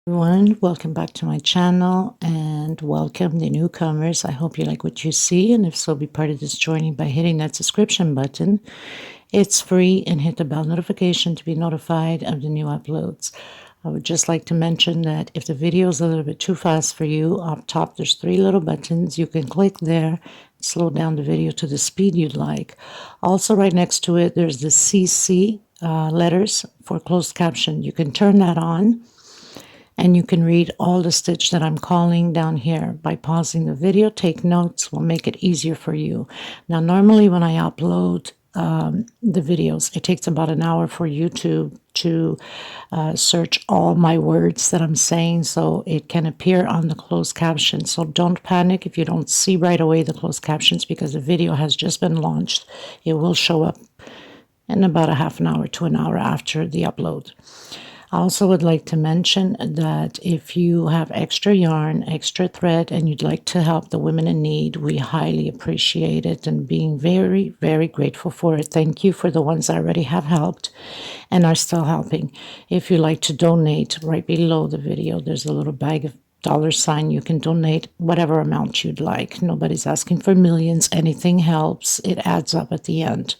Everyone, welcome back to my channel and welcome the newcomers. I hope you like what you see, and if so, be part of this journey by hitting that subscription button. It's free, and hit the bell notification to be notified of the new uploads. I would just like to mention that if the video is a little bit too fast for you, up top there's 3 little buttons. You can click there, slow down the video to the speed you'd like. Also, right next to it, there's the CC letters for closed caption. You can turn that on, and you can read all the stitch that I'm calling down here. By pausing the video, take notes, will make it easier for you. Now, normally when I upload the videos, it takes about an hour for YouTube to search all my words that I'm saying, so it can appear on the closed captions. So don't panic if you don't see right away the closed captions, because the video has just been launched. It will show up in about a half an hour to an hour after the upload. I also would like to mention that if you have extra yarn, extra thread, and you'd like to help the women in need, we highly appreciate it and being very, very grateful for it. Thank you for the ones I already have helped and are still helping. If you'd like to donate, right below the video, there's a little bag of $. You can donate whatever amount you'd like. Nobody's asking for millions. Anything helps. It adds up at the end.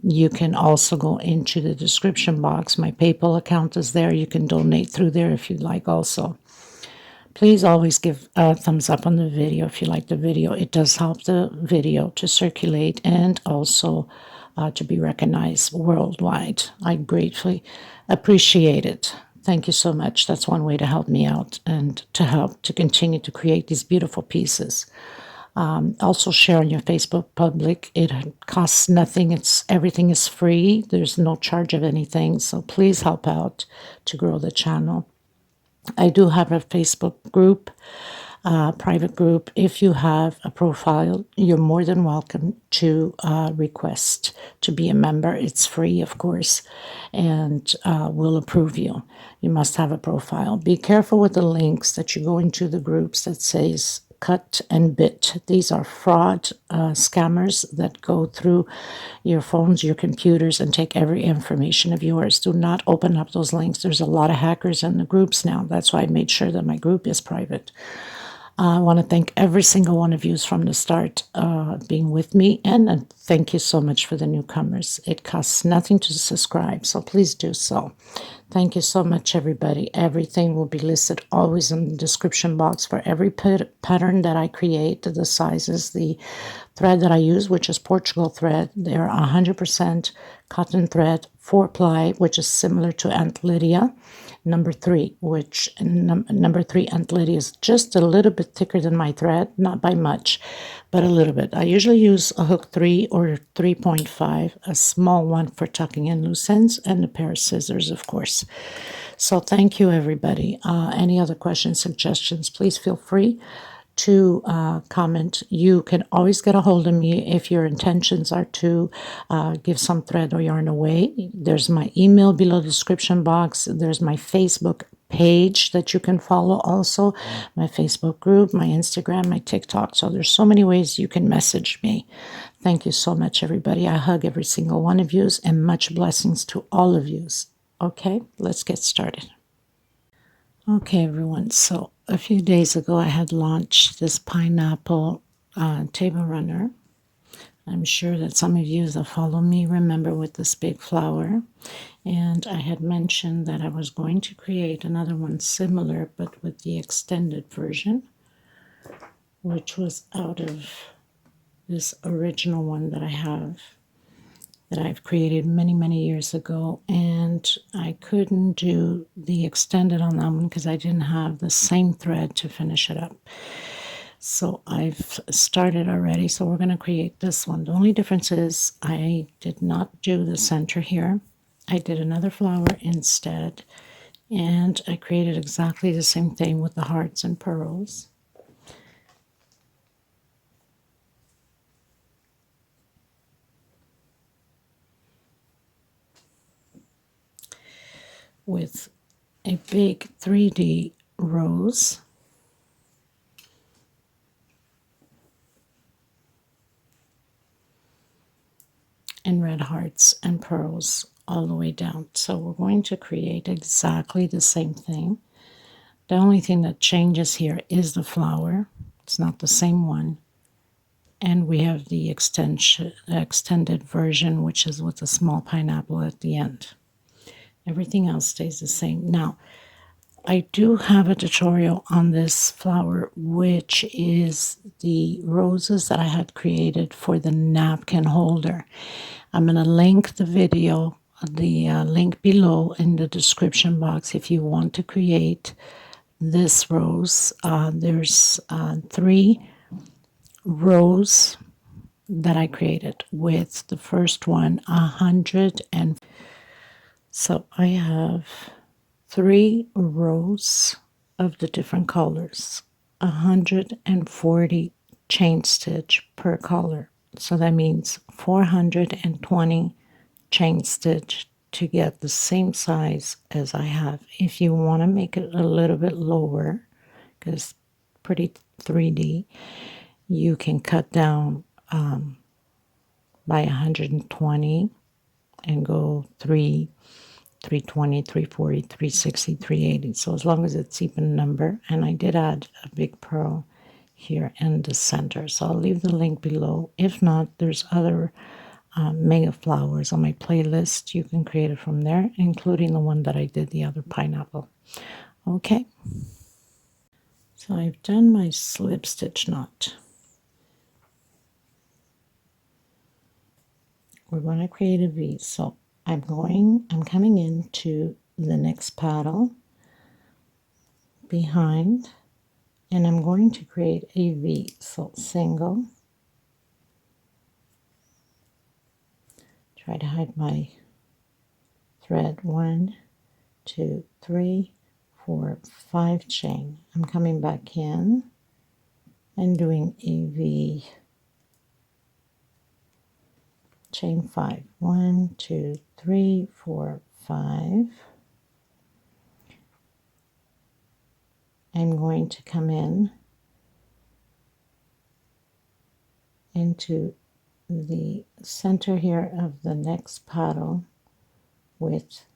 You can also go into the description box. My PayPal account is there. You can donate through there if you'd like also. Please always give a thumbs up on the video if you like the video. It does help the video to circulate and also to be recognized worldwide. I gratefully appreciate it. Thank you so much. That's one way to help me out and to help to continue to create these beautiful pieces. Also share on your Facebook public. It costs nothing. Everything is free. There's no charge of anything. So please help out to grow the channel. I do have a Facebook group, private group. If you have a profile, you're more than welcome to request to be a member. It's free, of course, and we'll approve you. You must have a profile. Be careful with the links that you go into the groups that says cut and bit. These are fraud scammers that go through your phones, your computers, and take every information of yours. Do not open up those links. There's a lot of hackers in the groups now. That's why I made sure that my group is private. I want to thank every single one of you from the start being with me, and thank you so much for the newcomers. It costs nothing to subscribe, so please do so. Thank you so much, everybody. Everything will be listed always in the description box for every pattern that I create, the sizes, the thread that I use, which is Portugal thread. They're 100% cotton thread, 4-ply, which is similar to Aunt Lydia. Number 3, which number 3 Aunt Lydia is just a little bit thicker than my thread, not by much, but a little bit. I usually use a hook 3 or 3.5, a small one for tucking in loose ends, and a pair of scissors, of course. So thank you, everybody. Any other questions, suggestions, please feel free to comment. You can always get a hold of me if your intentions are to give some thread or yarn away. There's my email below the description box. There's my Facebook page that you can follow also, my Facebook group, my Instagram, my TikTok. So there's so many ways you can message me. Thank you so much, everybody. I hug every single one of you, and much blessings to all of you. Okay, let's get started. Okay, everyone, so a few days ago I had launched this pineapple table runner. I'm sure that some of you that follow me remember with this big flower. And I had mentioned that I was going to create another one similar, but with the extended version, which was out of this original one that I have, that I've created many, many years ago, and I couldn't do the extended on that one because I didn't have the same thread to finish it up. So I've started already, so we're going to create this one. The only difference is I did not do the center here. I did another flower instead, and I created exactly the same thing with the hearts and pearls. With a big 3D rose. And red hearts and pearls all the way down. So we're going to create exactly the same thing. The only thing that changes here is the flower. It's not the same one. And we have the extended version, which is with a small pineapple at the end. Everything else stays the same. Now, I do have a tutorial on this flower, which is the roses that I had created for the napkin holder. I'm going to link the video, the link below in the description box if you want to create this rose. There's 3 rows that I created with the first one 100, and so I have 3 rows of the different colors, 140 chain stitch per color. So that means 420 chain stitch to get the same size as I have. If you want to make it a little bit lower, because pretty 3D, you can cut down by 120 and go 320, 340, 360, 380. So as long as it's even number, and I did add a big pearl here in the center. So I'll leave the link below. If not, there's other mega flowers on my playlist. You can create it from there, including the one that I did, the other pineapple. Okay. So I've done my slip stitch knot. We're going to create a V. So I'm coming into the next paddle behind, and I'm going to create a V. So single, try to hide my thread, 1, 2, 3, 4, 5 chain. I'm coming back in and doing a V, chain 5, 1, 2, 3, 4, 5. I'm going to come in into the center here of the next paddle with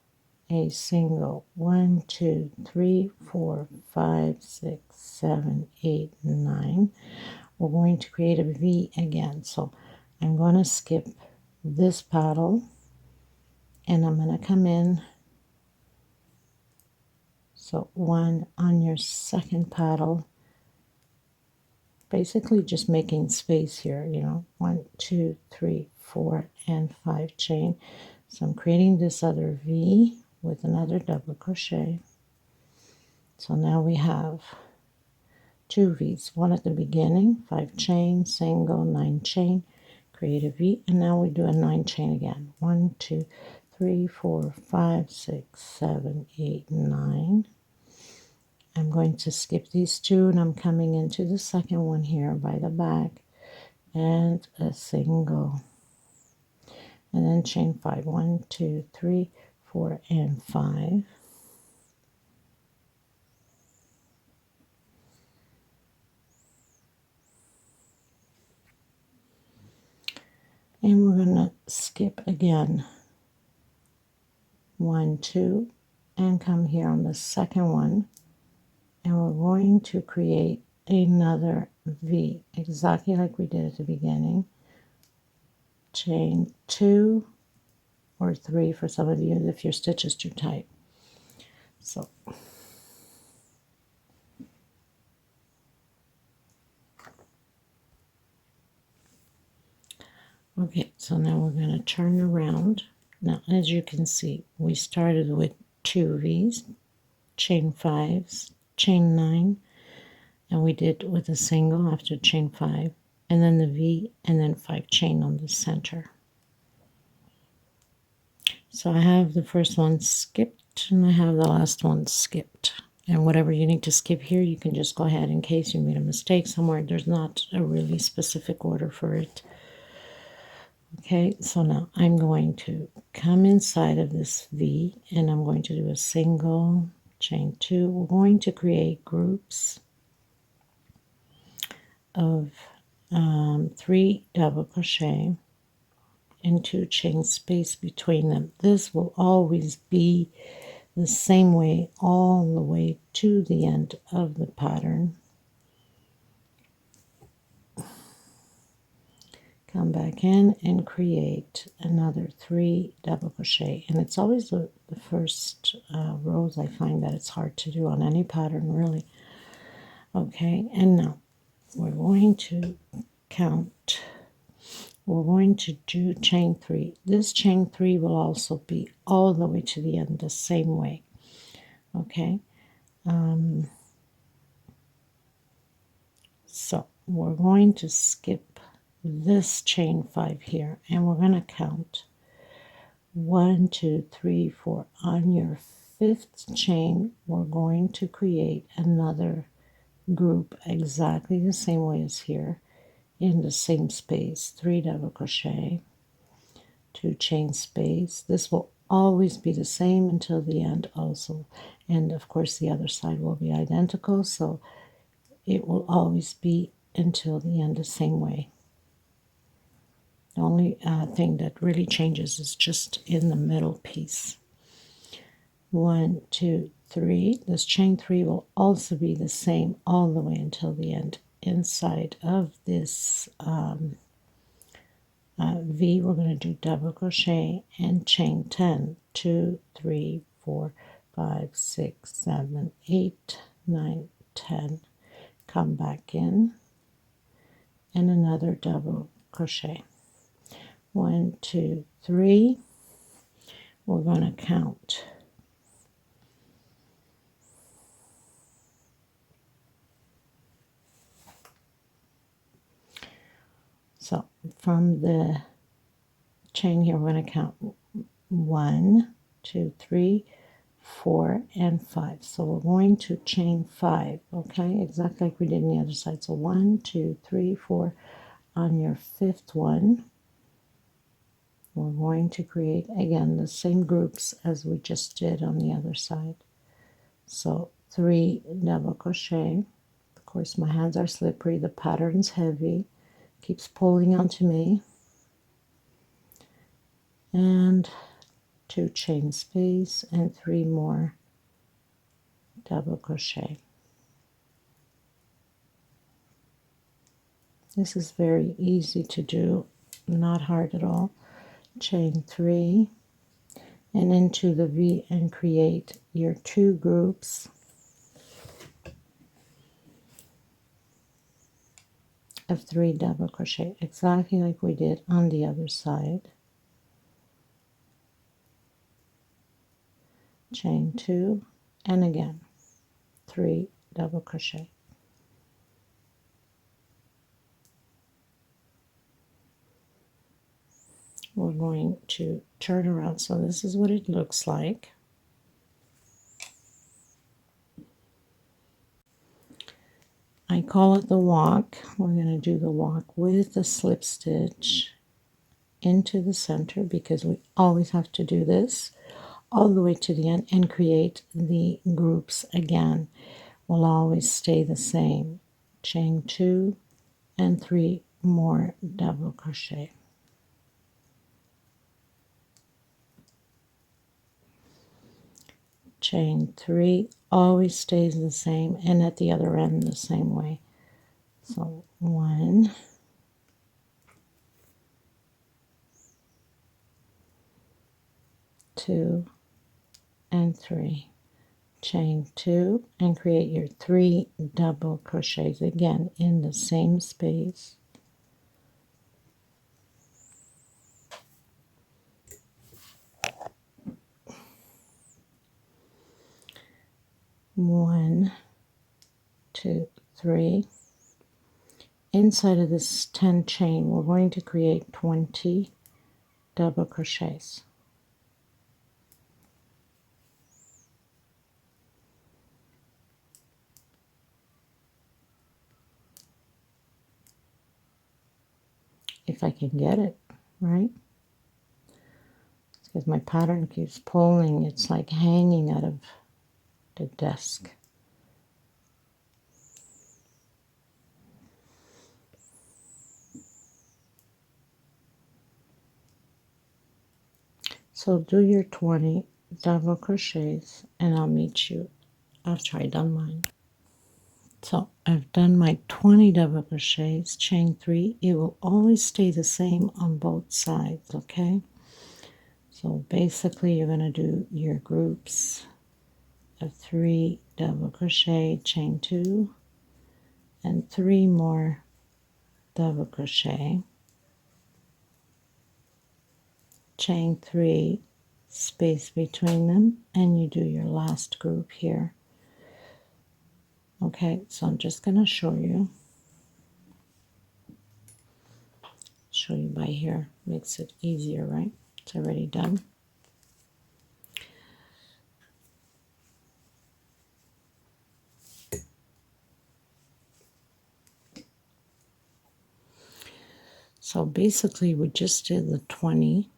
a single, 1, 2, 3, 4, 5, 6, 7, 8, 9. We're going to create a V again. So I'm going to skip this paddle and I'm going to come in. So 1 on your second paddle, basically just making space here, 1, 2, 3, 4, and 5 chain. So I'm creating this other V with another double crochet. So now we have 2 V's, one at the beginning, 5 chain, single, 9 chain, create a V, and now we do a 9 chain again. 1, 2, 3, 4, 5, 6, 7, 8, 9. I'm going to skip these 2 and I'm coming into the second one here by the back and a single, and then chain 5, 1, 2, 3, 4, and 5. And we're going to skip again 1, 2, and come here on the second one, and we're going to create another V exactly like we did at the beginning. Chain 2 or 3 for some of you if your stitch is too tight. So okay, so now we're going to turn around. Now as you can see, we started with 2 V's, chain 5s, chain 9, and we did with a single after chain 5, and then the V, and then 5 chain on the center. So I have the first one skipped and I have the last one skipped, and whatever you need to skip here, you can just go ahead in case you made a mistake somewhere. There's not a really specific order for it. Okay, so now I'm going to come inside of this V and I'm going to do a single, chain 2. We're going to create groups of 3 double crochet and 2 chain space between them. This will always be the same way all the way to the end of the pattern. Come back in and create another 3 double crochet, and it's always the first rows I find that it's hard to do on any pattern really. Okay, and now we're going to count. We're going to do chain 3. This chain 3 will also be all the way to the end the same way. Okay, so we're going to skip this chain 5 here, and we're going to count 1, 2, 3, 4. On your 5th chain, we're going to create another group exactly the same way as here, in the same space. 3 double crochet, 2 chain space. This will always be the same until the end also, and of course the other side will be identical, so it will always be until the end the same way. The only thing that really changes is just in the middle piece. 1, 2, 3. This chain 3 will also be the same all the way until the end. Inside of this V, we're going to do double crochet and chain 10. 2, 3, 4, 5, 6, 7, 8, 9, 10. Come back in and another double crochet. 1, 2, 3. We're going to count. So from the chain here, we're going to count 1, 2, 3, 4, and 5. So we're going to chain 5, okay, exactly like we did on the other side. So 1, 2, 3, 4. On your 5th one, we're going to create again the same groups as we just did on the other side. So 3 double crochet. Of course, my hands are slippery, the pattern's heavy, keeps pulling onto me, and 2 chain space and 3 more double crochet. This is very easy to do, not hard at all. Chain 3 and into the V and create your 2 groups of 3 double crochet, exactly like we did on the other side. Chain 2 and again 3 double crochet. We're going to turn around, so this is what it looks like. I call it the walk. We're going to do the walk with the slip stitch into the center, because we always have to do this all the way to the end, and create the groups again. Will always stay the same. Chain 2 and 3 more double crochet. Chain 3 always stays the same, and at the other end the same way. So 1, 2, and 3. Chain 2 and create your 3 double crochets again in the same space. One, 2, 3. Inside of this 10 chain, we're going to create 20 double crochets. If I can get it, right? Because my pattern keeps pulling, it's like hanging out of the desk. So do your 20 double crochets, and I'll meet you after I've done mine. So I've done my 20 double crochets, chain 3. It will always stay the same on both sides, okay? So basically you're going to do your groups of 3 double crochet, chain 2, and 3 more double crochet, chain 3, space between them, and you do your last group here. Okay, so I'm just going to show you by here. Makes it easier, right? It's already done. So basically we just did the 20.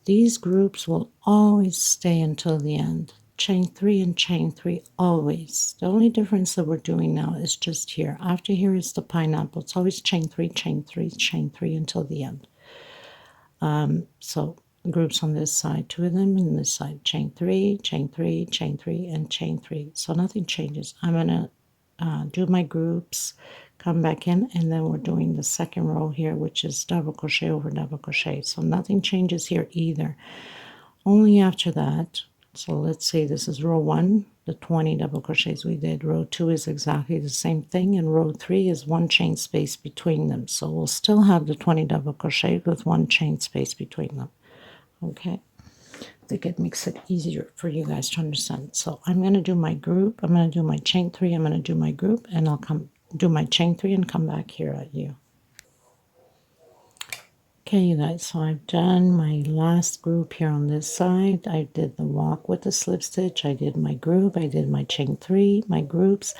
These groups will always stay until the end. Chain 3 and chain 3 always. The only difference that we're doing now is just here. After here is the pineapple. It's always chain 3, chain 3, chain 3 until the end. So groups on this side, 2 of them, and this side, chain 3, chain 3, chain 3, and chain 3. So nothing changes. I'm going to do my groups, come back in, and then we're doing the second row here, which is double crochet over double crochet. So nothing changes here either. Only after that, so let's say this is row 1, the 20 double crochets we did. Row 2 is exactly the same thing, and row 3 is 1 chain space between them. So we'll still have the 20 double crochet with 1 chain space between them. Okay, I think it makes it easier for you guys to understand. So I'm going to do my group, I'm going to do my chain 3, I'm going to do my group, and I'll come do my chain 3 and come back here at you. Okay, you guys, so I've done my last group here on this side. I did the walk with the slip stitch. I did my group. I did my chain 3, my groups,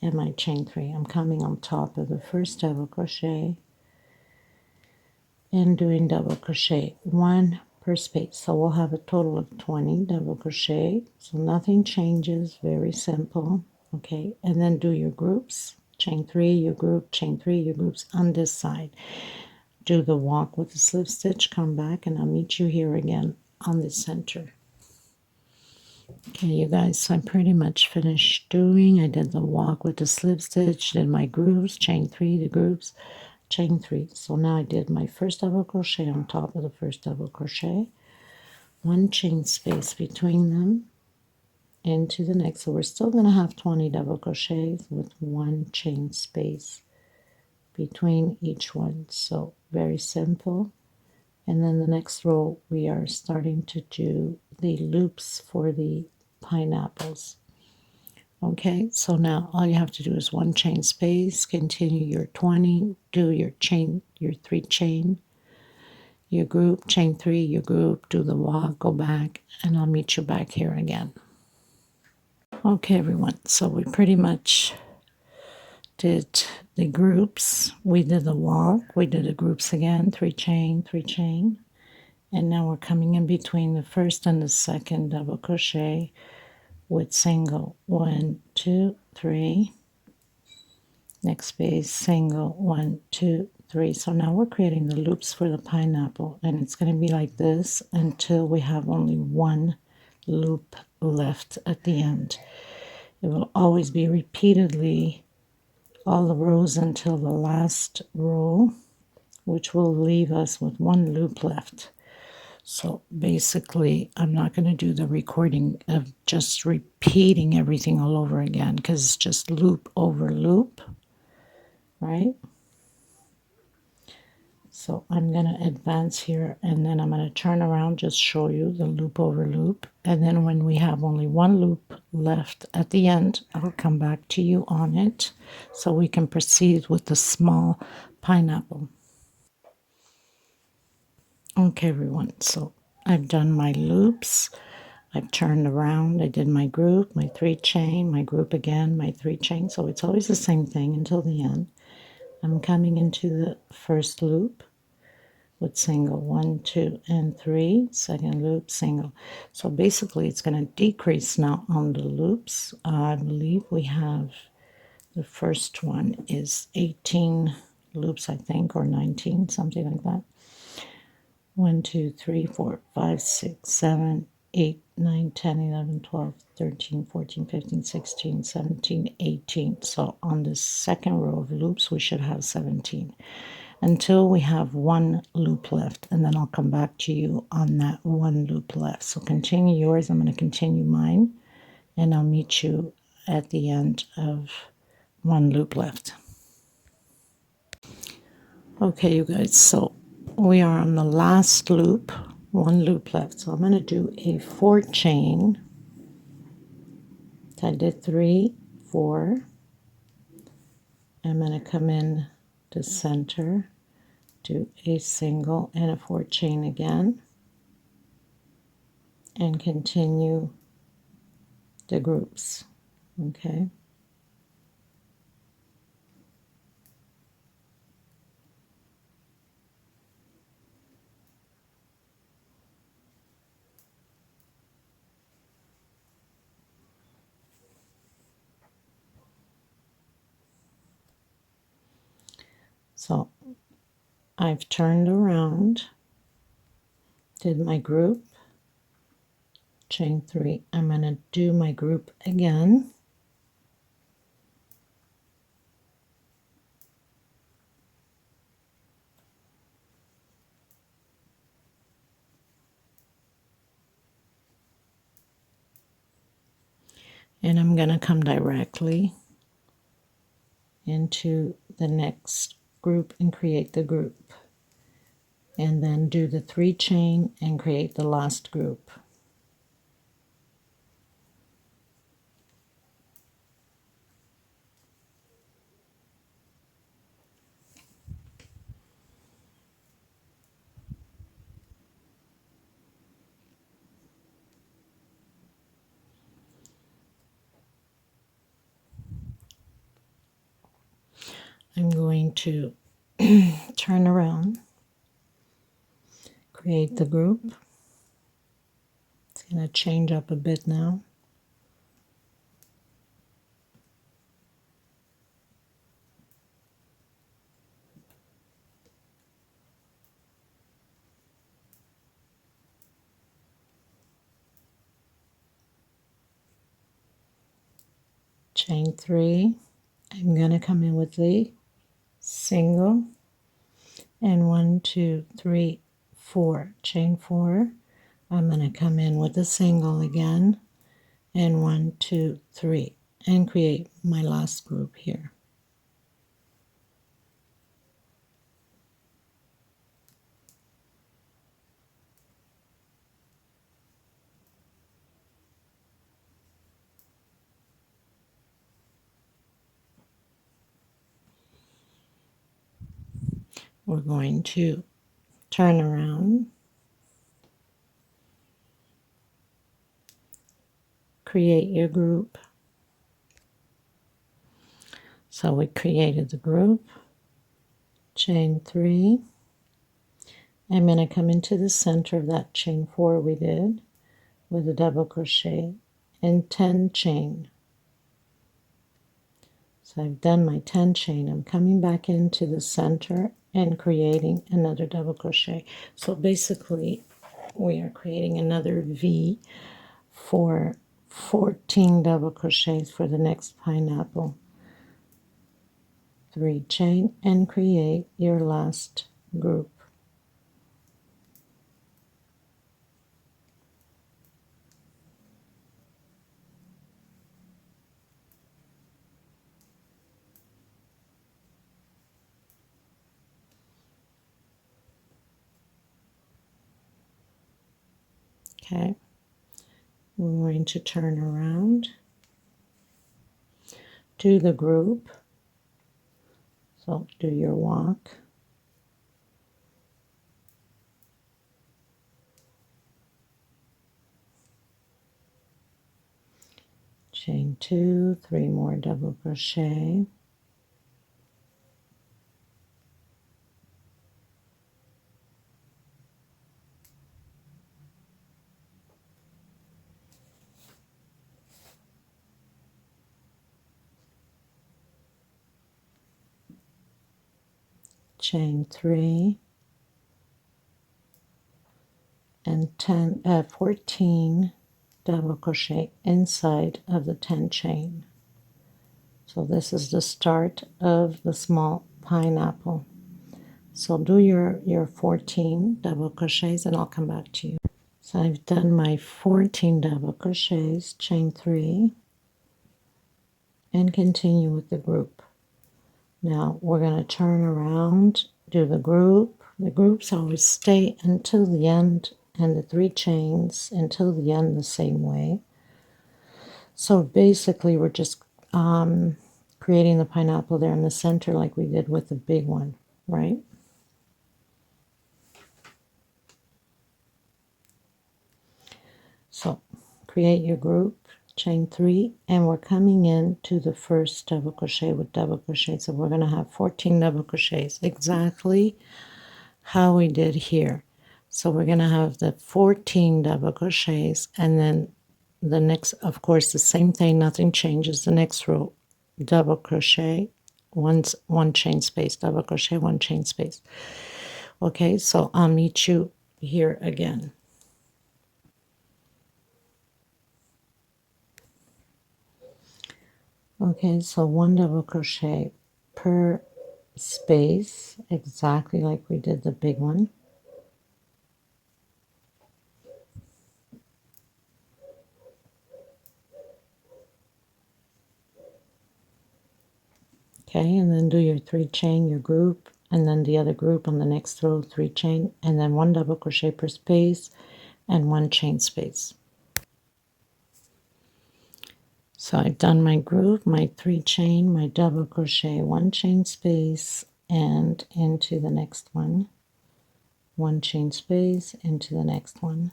and my chain 3. I'm coming on top of the first double crochet and doing double crochet, 1 per space. So we'll have a total of 20 double crochet. So nothing changes, very simple. Okay, and then do your groups. Chain 3, your group, chain 3, your groups on this side. Do the walk with the slip stitch, come back, and I'll meet you here again on the center. Okay, you guys, so I'm pretty much finished doing. I did the walk with the slip stitch, did my grooves, chain 3, the groups, chain 3. So now I did my first double crochet on top of the first double crochet, 1 chain space between them into the next. So we're still going to have 20 double crochets with 1 chain space between each one. So very simple. And then the next row we are starting to do the loops for the pineapples. Okay, so now all you have to do is 1 chain space, continue your 20, do your chain, your 3 chain, your group, chain 3, your group, do the walk, go back, and I'll meet you back here again. Okay, everyone, so we pretty much did the groups, we did the walk, we did the groups again, 3 chain, 3 chain, and now we're coming in between the first and the second double crochet with single, 1, 2, 3, next space, single, 1, 2, 3. So now we're creating the loops for the pineapple, and it's going to be like this until we have only 1 loop left at the end. It will always be repeatedly all the rows until the last row, which will leave us with 1 loop left. So basically, I'm not going to do the recording of just repeating everything all over again, because it's just loop over loop, right? So I'm going to advance here, and then I'm going to turn around, just show you the loop over loop. And then when we have only 1 loop left at the end, I'll come back to you on it so we can proceed with the small pineapple. Okay, everyone, so I've done my loops. I've turned around. I did my group, my 3 chain, my group again, my 3 chain. So it's always the same thing until the end. I'm coming into the first loop with single, 1, 2, and 3. Second loop, single. So basically, it's going to decrease now on the loops. I believe we have the first one is 18 loops, I think, or 19, something like that. 1, 2, 3, 4, 5, 6, 7, 8, 9, 10, 11, 12, 13, 14, 15, 16, 17, 18. So on the second row of loops, we should have 17 until we have one loop left. And then I'll come back to you on that one loop left. So continue yours. I'm going to continue mine. And I'll meet you at the end of one loop left. Okay, you guys, so we are on the last loop, one loop left. So I'm going to do a 4 chain. I did 3, 4. I'm going to come in to center, do a single and a 4 chain again, and continue the groups. Okay. So I've turned around, did my group, chain 3. I'm going to do my group again. And I'm going to come directly into the next group and create the group. And then do the 3 chain and create the last group. I'm going to turn around, create the group. It's going to change up a bit now. Chain 3. I'm going to come in with the single and 1, 2, 3, 4. Chain 4. I'm going to come in with the single again and 1, 2, 3 and create my last group here. We're going to turn around, create your group. So we created the group, chain 3. I'm going to come into the center of that chain 4 we did with a double crochet and 10 chain. So I've done my 10 chain. I'm coming back into the center and creating another double crochet. So basically we are creating another V for 14 double crochets for the next pineapple. 3 chain and create your last group. Okay, we're going to turn around, do the group. So do your walk. Chain 2, 3 more double crochet. Chain 3 and 14 double crochet inside of the 10 chain. So this is the start of the small pineapple. So do your 14 double crochets and I'll come back to you. So I've done my 14 double crochets, chain 3, and continue with the group. Now we're going to turn around, do the group. The groups always stay until the end, and the 3 chains until the end the same way. So basically we're just creating the pineapple there in the center like we did with the big one, right? So create your group, chain 3, and we're coming in to the first double crochet with double crochet. So we're going to have 14 double crochets, exactly how we did here. So we're going to have the 14 double crochets, and then the next, of course, the same thing, nothing changes. The next row, double crochet, one chain space, double crochet, one chain space. Okay, so I'll meet you here again. Okay, so 1 double crochet per space, exactly like we did the big one. Okay, and then do your 3 chain, your group, and then the other group on the next row, 3 chain, and then 1 double crochet per space and 1 chain space. So I've done my group, my 3 chain, my double crochet, 1 chain space, and into the next one, 1 chain space, into the next one.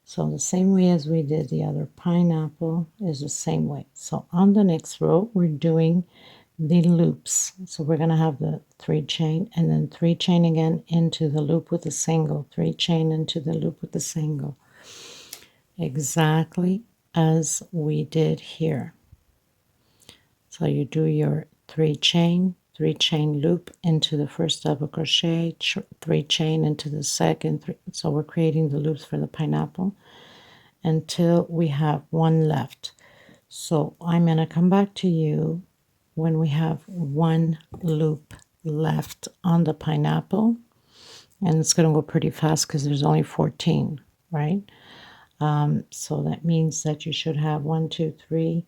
So the same way as we did the other pineapple is the same way. So on the next row, we're doing the loops. So we're going to have the 3 chain and then 3 chain again into the loop with a single, 3 chain into the loop with a single. Exactly as we did here. So you do your 3 chain loop into the first double crochet, 3 chain into the second, so we're creating the loops for the pineapple until we have 1 left. So I'm going to come back to you when we have 1 loop left on the pineapple, and it's going to go pretty fast because there's only 14, right? So that means that you should have 1, 2, 3,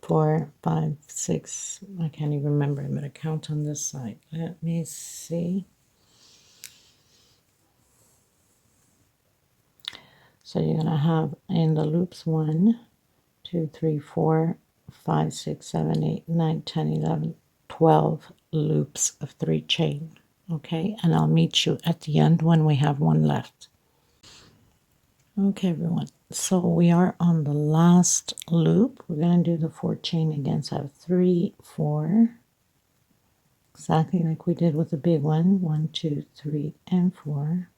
4, 5, 6. I can't even remember. I'm going to count on this side. Let me see. So you're going to have in the loops 1, 2, 3, 4, 5, 6, 7, 8, 9, 10, 11, 12 loops of 3 chain. Okay, and I'll meet you at the end when we have 1 left. Okay, everyone. So we are on the last loop. We're going to do the 4 chain again. So I have 3, 4, exactly like we did with the big one. 1, 2, 3, and 4.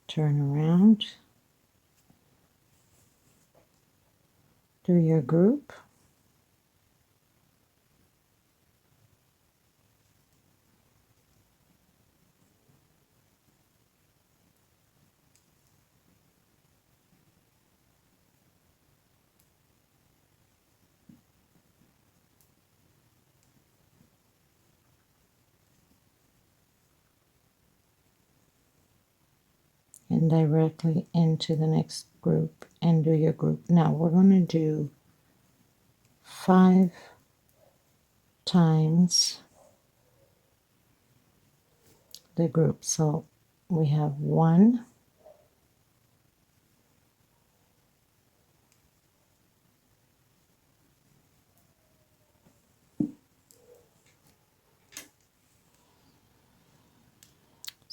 Turn around, do your group, and directly into the next group and do your group. Now we're going to do 5 times the group. So we have 1,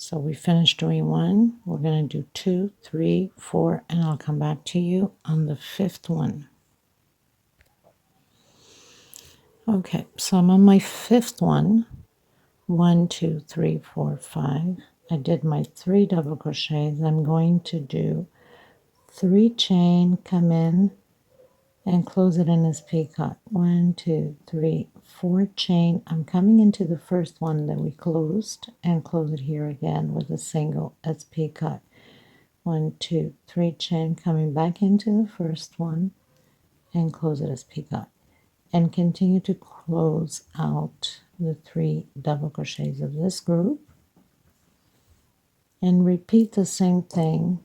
So we finished doing one. We're going to do 2, 3, 4, and I'll come back to you on the 5th one. Okay, so I'm on my 5th one. 1, 2, 3, 4, 5. I did my 3 double crochets. I'm going to do 3 chain, come in, and close it in as peacock. 1, 2, 3, 4 chain. I'm coming into the first one that we closed and close it here again with a single as peacock. 1, 2, 3 chain, coming back into the first one and close it as peacock, and continue to close out the 3 double crochets of this group, and repeat the same thing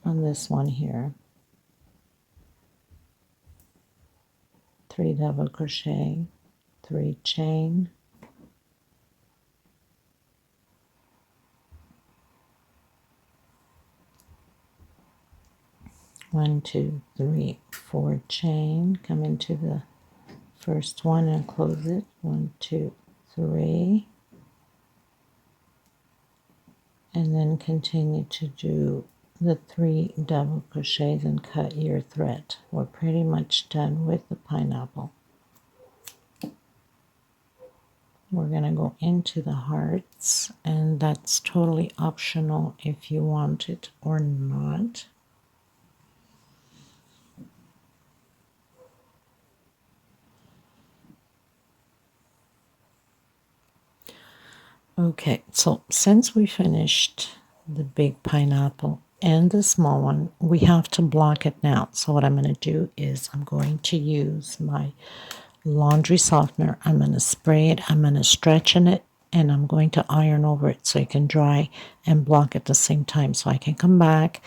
on this one here. 3 double crochet, 3 chain, 1, 2, 3, 4 chain, come into the first one and close it. 1, 2, 3, and then continue to do the 3 double crochets and cut your thread. We're pretty much done with the pineapple. We're going to go into the hearts, and that's totally optional if you want it or not. Okay, so since we finished the big pineapple and the small one, we have to block it now. So what I'm going to do is I'm going to use my laundry softener. I'm going to spray it, I'm going to stretch in it, and I'm going to iron over it so it can dry and block at the same time. So I can come back,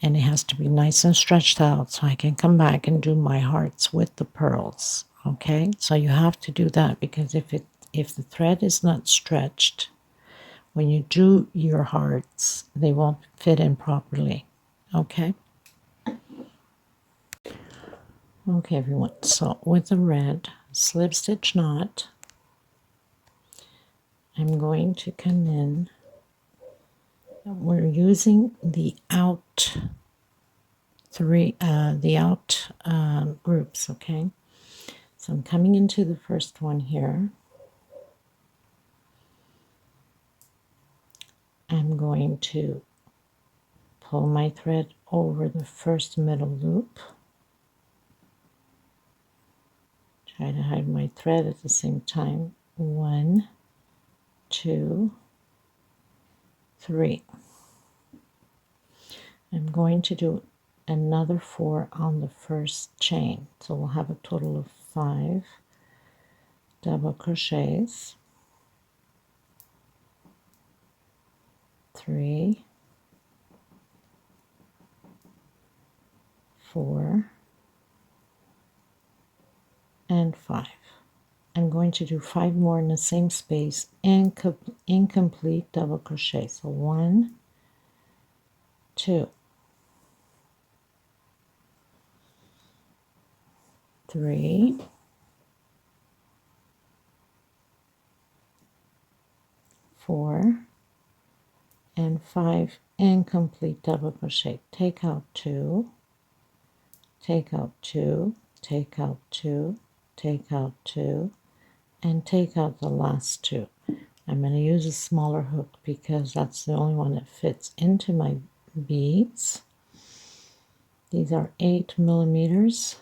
and it has to be nice and stretched out so I can come back and do my hearts with the pearls. Okay, so you have to do that, because if the thread is not stretched, when you do your hearts, they won't fit in properly. Okay? Okay, everyone. So with the red slip stitch knot, I'm going to come in. We're using the out groups, okay? So I'm coming into the first one here. I'm going to pull my thread over the first middle loop. Try to hide my thread at the same time. 1, 2, 3. I'm going to do another 4 on the first chain. So we'll have a total of 5 double crochets. 3, 4, and 5. I'm going to do 5 more in the same space and incomplete double crochet. So 1, 2, 3, 4, and 5 incomplete double crochet. Take out 2, take out 2, take out 2, take out 2, and take out the last 2. I'm going to use a smaller hook because that's the only one that fits into my beads. These are 8 millimeters,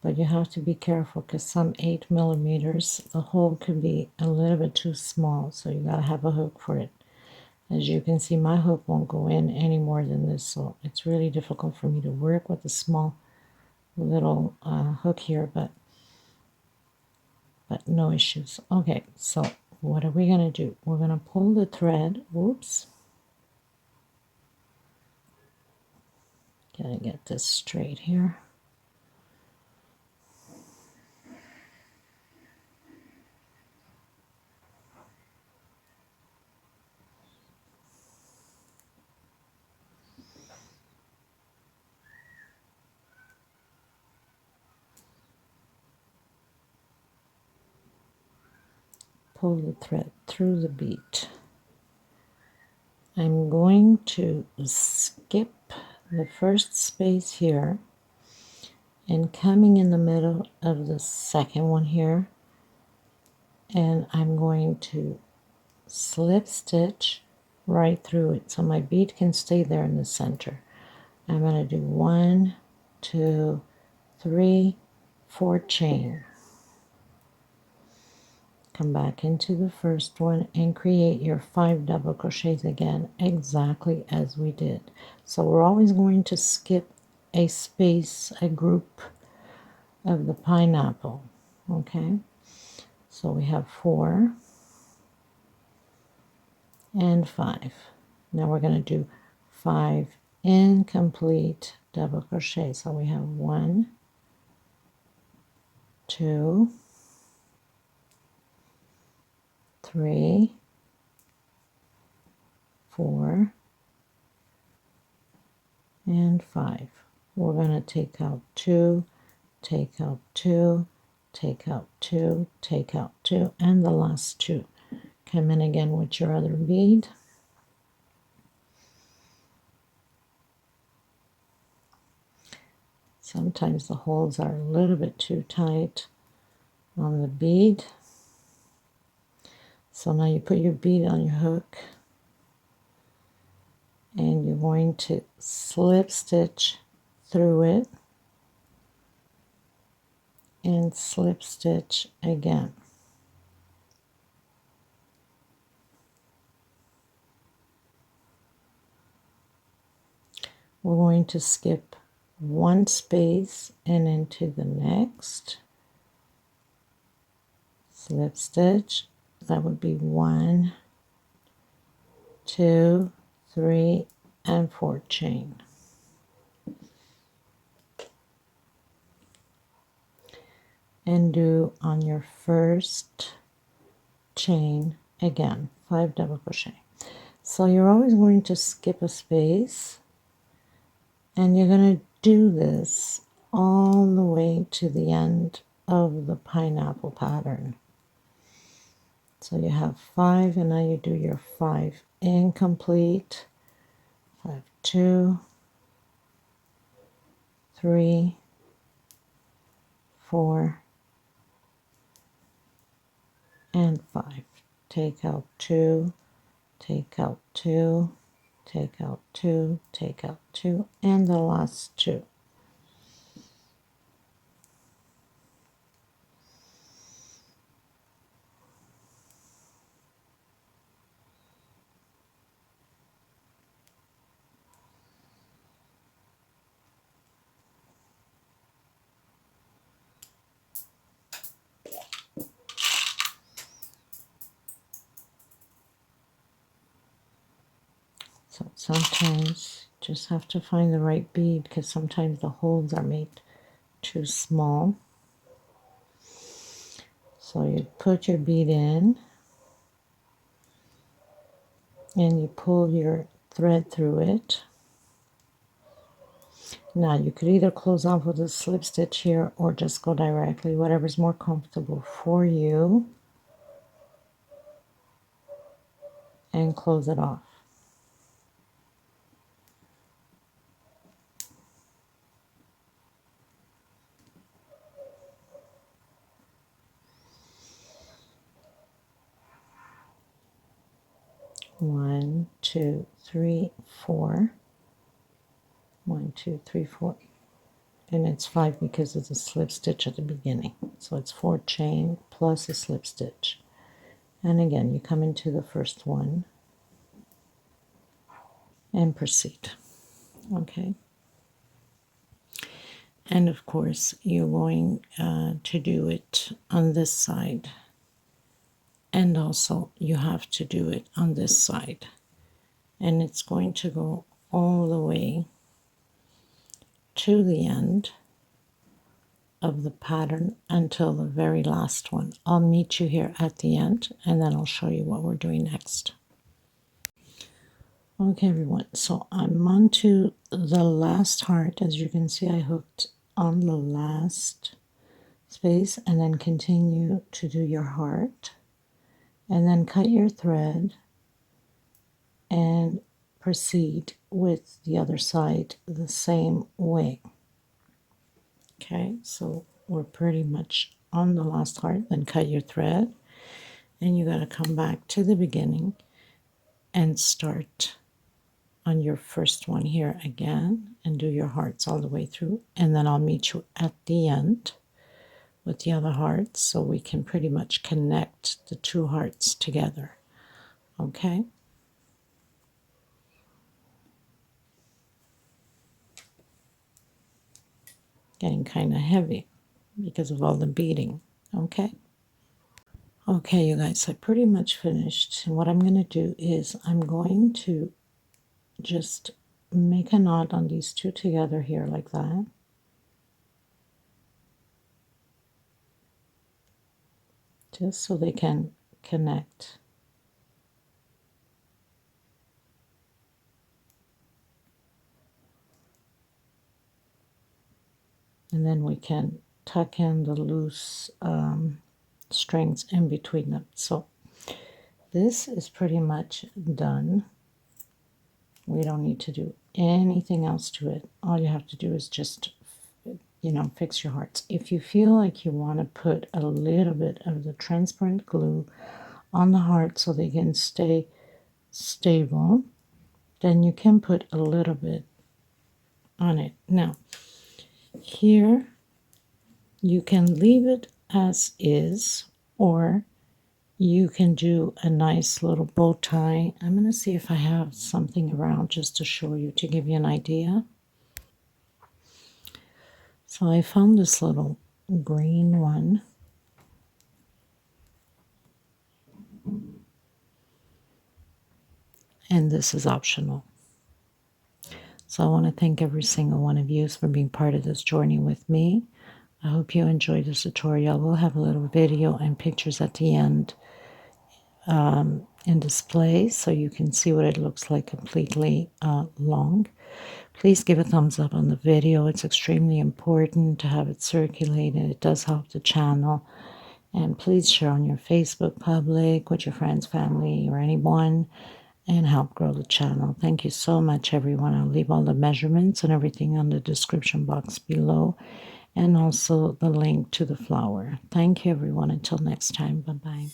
but you have to be careful because some 8 millimeters, the hole could be a little bit too small, so you got to have a hook for it. As you can see, my hook won't go in any more than this, so it's really difficult for me to work with a small little hook here, but no issues. Okay, so what are we going to do? We're going to pull the thread. Whoops. Gotta get this straight here. pull the thread through the bead. I'm going to skip the first space here and coming in the middle of the second one here, and I'm going to slip stitch right through it so my bead can stay there in the center. I'm going to do 1, 2, 3, 4 chain. Come back into the first one and create your 5 double crochets again, exactly as we did. So we're always going to skip a space, a group of the pineapple. Okay, so we have 4 and 5. Now we're going to do 5 incomplete double crochet. So we have 1, 2, 3, 4, and 5. We're going to take out 2, take out 2, take out 2, take out 2, and the last 2. Come in again with your other bead. Sometimes the holes are a little bit too tight on the bead. So now you put your bead on your hook and you're going to slip stitch through it and slip stitch again. We're going to skip one space and into the next. Slip stitch. That would be 1, 2, 3, and 4 chain. And do on your first chain again 5 double crochet. So you're always going to skip a space, and you're going to do this all the way to the end of the pineapple pattern. So you have 5, and now you do your 5 incomplete. 5, 2, 3, 4, and 5. Take out 2, take out 2, take out 2, take out 2, and the last 2. So sometimes you just have to find the right bead, because sometimes the holes are made too small. So you put your bead in and you pull your thread through it. Now you could either close off with a slip stitch here or just go directly, whatever's more comfortable for you, and close it off. One, two, three, 4. 1, 2, 3, 4. And it's 5 because it's a slip stitch at the beginning. So it's 4 chain plus a slip stitch. And again, you come into the first one and proceed. Okay. And of course, you're going to do it on this side. And also, you have to do it on this side. And it's going to go all the way to the end of the pattern until the very last one. I'll meet you here at the end, and then I'll show you what we're doing next. Okay, everyone, so I'm on to the last heart. As you can see, I hooked on the last space, and then continue to do your heart, and then cut your thread and proceed with the other side the same way. Okay, so we're pretty much on the last heart. Then cut your thread, and you got to come back to the beginning and start on your first one here again and do your hearts all the way through, and then I'll meet you at the end with the other hearts so we can pretty much connect the two hearts together. Okay, getting kind of heavy because of all the beading. Okay, you guys, I pretty much finished, and what I'm going to do is I'm going to just make a knot on these two together here like that. Just so they can connect. And then we can tuck in the loose strings in between them. So this is pretty much done. We don't need to do anything else to it. All you have to do is just, fix your hearts. If you feel like you want to put a little bit of the transparent glue on the heart so they can stay stable, then you can put a little bit on it. Now, here you can leave it as is, or you can do a nice little bow tie. I'm going to see if I have something around just to show you, to give you an idea. So I found this little green one. And this is optional. So I want to thank every single one of you for being part of this journey with me. I hope you enjoyed this tutorial. We'll have a little video and pictures at the end in display so you can see what it looks like completely long. Please give a thumbs up on the video. It's extremely important to have it circulated. It does help the channel. And please share on your Facebook public with your friends, family, or anyone, and help grow the channel. Thank you so much, everyone. I'll leave all the measurements and everything on the description box below, and also the link to the flower. Thank you, everyone. Until next time. Bye-bye.